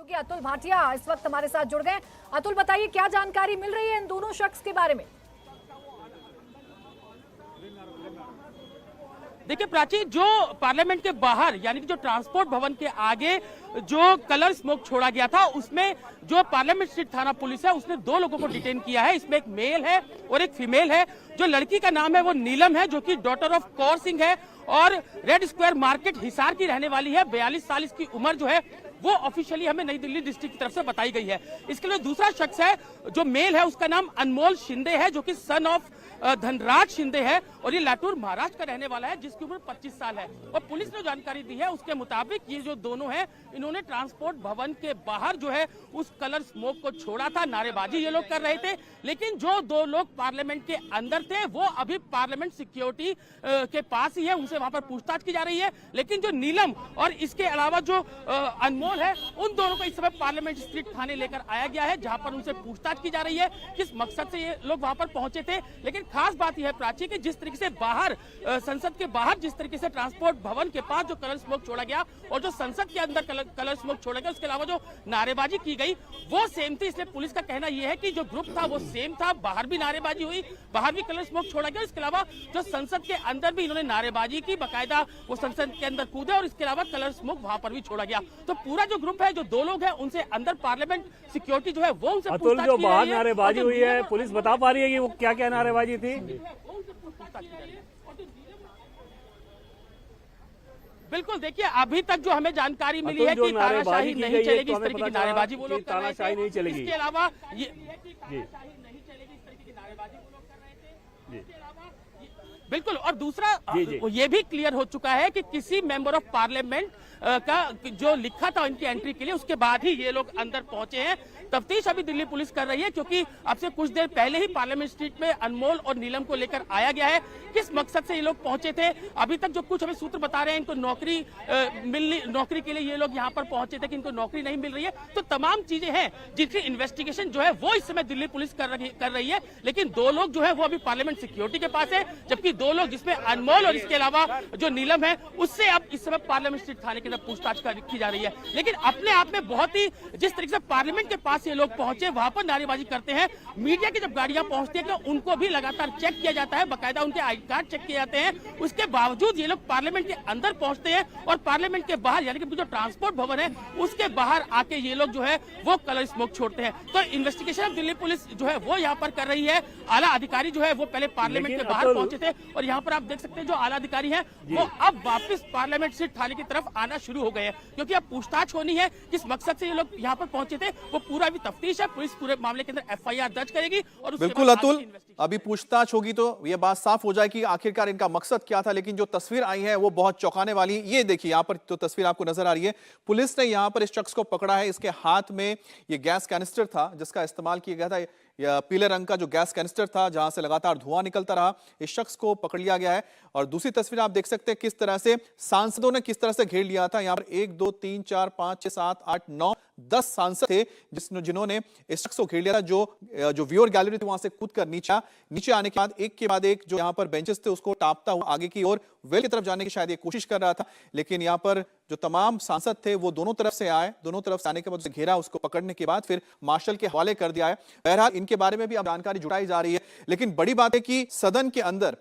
सहयोगी अतुल भाटिया इस वक्त हमारे साथ जुड़ गए। अतुल, बताइए क्या जानकारी मिल रही है इन दोनों शख्स के बारे में? देखिए प्राची, जो पार्लियामेंट के बाहर यानी कि जो ट्रांसपोर्ट भवन के आगे जो कलर स्मोक छोड़ा गया था, उसमें जो पार्लियामेंट स्ट्रीट थाना पुलिस है उसने 2 लोगों को डिटेन किया है। इसमें एक मेल है और एक फीमेल है। जो लड़की का नाम है वो नीलम है, जो कि डॉटर ऑफ कौर सिंह है और रेड स्क्वायर मार्केट हिसार की रहने वाली है। 42 साल इसकी उम्र जो है वो ऑफिशियली हमें नई दिल्ली डिस्ट्रिक्ट की तरफ से बताई गई है। इसके लिए दूसरा शख्स है जो मेल है, उसका नाम अनमोल शिंदे है, जो कि सन ऑफ धनराज शिंदे है और ये लातूर महाराष्ट्र का रहने वाला है, जिसकी उम्र 25 साल है। और पुलिस ने जानकारी दी है उसके मुताबिक ये जो दोनों हैं, इन्होंने ट्रांसपोर्ट भवन के बाहर जो है उस कलर स्मोक को छोड़ा था। नारेबाजी ये लोग कर रहे थे, लेकिन जो 2 लोग पार्लियामेंट के अंदर थे वो अभी पार्लियामेंट सिक्योरिटी के पास ही है, उनसे वहां पर पूछताछ की जा रही है। लेकिन जो नीलम और इसके अलावा जो अनमोल है, उन दोनों को इस समय पार्लियामेंट स्ट्रीट थाने लेकर आया गया है, जहां पर उनसे पूछताछ की जा रही है किस मकसद से ये लोग वहां पर पहुंचे थे। लेकिन खास बात यह है प्राची कि जिस तरीके से बाहर संसद के बाहर जिस तरीके से ट्रांसपोर्ट भवन के पास जो कलर स्मोक छोड़ा गया और जो संसद के अंदर कलर स्मोक छोड़ा गया, उसके अलावा जो नारेबाजी की गई वो सेम थी। इसलिए पुलिस का कहना यह है कि जो ग्रुप था वो सेम था, बाहर भी नारेबाजी हुई, बाहर भी कलर स्मोक छोड़ा गया। इसके अलावा जो संसद के अंदर भी इन्होंने नारेबाजी की, बाकायदा वो संसद के अंदर कूदे और इसके अलावा कलर स्मोक वहां पर भी छोड़ा गया। तो पूरा जो ग्रुप है, जो 2 लोग हैं, उनसे अंदर पार्लियामेंट सिक्योरिटी जो है वो उनसे अतुल, जो बाहर नारेबाजी हुई है, पुलिस बता पा रही है कि वो क्या क्या नारेबाजी थी? बिल्कुल, देखिए अभी तक जो हमें जानकारी मिली है कि तानाशाही नहीं चलेगी, इस तरीके की नारेबाजी वो लोग कर रहे थे। तानाशाही नहीं चलेगी, इसके अलावा ये बिल्कुल। और दूसरा ये भी क्लियर हो चुका है कि किसी मेंबर ऑफ पार्लियामेंट का जो लिखा था इनकी एंट्री के लिए, उसके बाद ही ये लोग अंदर पहुंचे हैं। तफ्तीश अभी दिल्ली पुलिस कर रही है, क्योंकि अब से कुछ देर पहले ही पार्लियामेंट स्ट्रीट में अनमोल और नीलम को लेकर आया गया है। किस मकसद से ये लोग पहुंचे थे, अभी तक जो कुछ हमें सूत्र बता रहे हैं, इनको नौकरी के लिए ये लोग यहाँ पर पहुंचे थे कि इनको नौकरी नहीं मिल रही है। तो तमाम चीजें हैं जिनकी इन्वेस्टिगेशन जो है वो इस समय दिल्ली पुलिस कर रही है। लेकिन 2 लोग जो है वो अभी पार्लियामेंट सिक्योरिटी के पास है, जबकि 2 लोग जिसमें अनमोल और इसके अलावा जो नीलम है, उससे अब इस समय पार्लियामेंट स्ट्रीट थाने के अंदर पूछताछ की जा रही है। लेकिन अपने आप में बहुत ही जिस तरीके से पार्लियामेंट के पास ये लोग पहुंचे, वहां पर नारेबाजी करते हैं, मीडिया की जब गाड़ियां पहुंचती है तो उनको भी लगातार चेक किया जाता है, बाकायदा उनके आई कार्ड चेक किए जाते हैं। उसके बावजूद ये लोग पार्लियामेंट के अंदर पहुंचते हैं और पार्लियामेंट के बाहर यानी कि जो ट्रांसपोर्ट भवन है उसके बाहर आके ये लोग जो है वो कलर स्मोक छोड़ते हैं। तो इन्वेस्टिगेशन दिल्ली पुलिस जो है वो यहाँ पर कर रही है। आला अधिकारी जो है वो पहले पार्लियामेंट के बाहर पहुंचे थे और यहाँ पर आप देख सकते हैं जो आला अधिकारी है वो अब वापस पार्लियामेंट स्ट्रीट थाने की तरफ आना शुरू हो गए हैं, क्योंकि अब पूछताछ होनी है किस मकसद से ये लोग यहाँ पर पहुंचे थे। वो पूरा भी तफ्तीश है, पुलिस पूरे मामले के अंदर FIR दर्ज करेगी और बिल्कुल अतुल, अभी पूछताछ होगी तो ये बात साफ हो जाएगी आखिरकार इनका मकसद क्या था। लेकिन जो तस्वीर आई है वो बहुत चौंकाने वाली। ये देखिए, यहाँ पर तो तस्वीर आपको नजर आ रही है, पुलिस ने यहाँ पर इस शख्स को पकड़ा है। इसके हाथ में ये गैस कैनिस्टर था जिसका इस्तेमाल किया गया था, या पीले रंग का जो गैस कैनिस्टर था जहां से लगातार धुआं निकलता रहा। इस शख्स को पकड़ लिया गया है। और दूसरी तस्वीर आप देख सकते हैं किस तरह से सांसदों ने किस तरह से घेर लिया था। यहाँ पर 1 2 3 4 5 6 7 8 9 10 सांसद थे जिन्होंने इस शख्स को घेर लिया था। जो व्यूअर गैलरी थी वहां से कूदकर नीचे आने के बाद एक के बाद एक जो यहाँ पर बेंचेस थे उसको टापता हुआ आगे की ओर वेल की तरफ जाने की शायद ये कोशिश कर रहा था। लेकिन यहाँ पर जो तमाम सांसद थे वो दोनों तरफ से आए, दोनों तरफ से आने के बाद उसे घेरा, उसको पकड़ने के बाद फिर मार्शल के हवाले कर दिया है। बहरहाल इनके बारे में भी अब जानकारी जुटाई जा रही है। लेकिन बड़ी बात है कि सदन के अंदर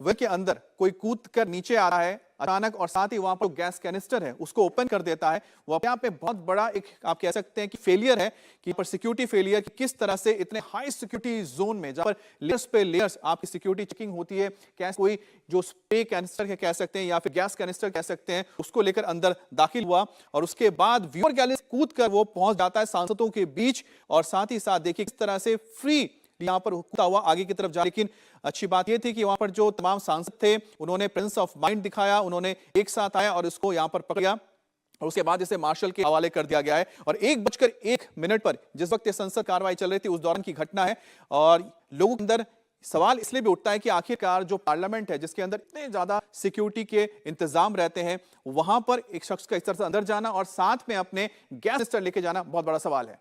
वेल के अंदर कोई कूद कर नीचे आ रहा है अचानक, और साथ ही वहां पर गैस कैनिस्टर है उसको ओपन कर देता है। वो अपने आप में बहुत बड़ा एक आप कह सकते हैं कि फेलियर है, कि पर सिक्योरिटी फेलियर, कि किस तरह से इतने हाई सिक्योरिटी जोन में जहां पर लेयर्स पे लेयर्स आपकी सिक्योरिटी चेकिंग होती है, कैसे कोई जो स्प्रे कैनिस्टर के कह सकते हैं या फिर गैस कैनिस्टर कह सकते हैं उसको लेकर अंदर दाखिल हुआ और उसके बाद व्यूअर गैलरी कूद कर वो पहुंच जाता है सांसदों के बीच। और साथ ही साथ देखिए किस तरह से फ्री यहाँ पर कूदता हुआ आगे की तरफ जा। लेकिन अच्छी बात यह थी कि वहां पर जो तमाम सांसद थे उन्होंने प्रेजेंस ऑफ माइंड दिखाया, उन्होंने एक साथ आया और इसको यहां पर पकड़ लिया और उसके बाद इसे मार्शल के हवाले कर दिया गया है। और 1:01 पर जिस वक्त ये संसद कार्रवाई चल रही थी उस दौरान की घटना है। और लोगों के अंदर सवाल इसलिए भी उठता है कि आखिरकार जो पार्लियामेंट है जिसके अंदर इतने ज्यादा सिक्योरिटी के इंतजाम रहते हैं, वहां पर एक शख्स का इस तरह से अंदर जाना और साथ में अपने गैस सिलेंडर लेके जाना बहुत बड़ा सवाल है।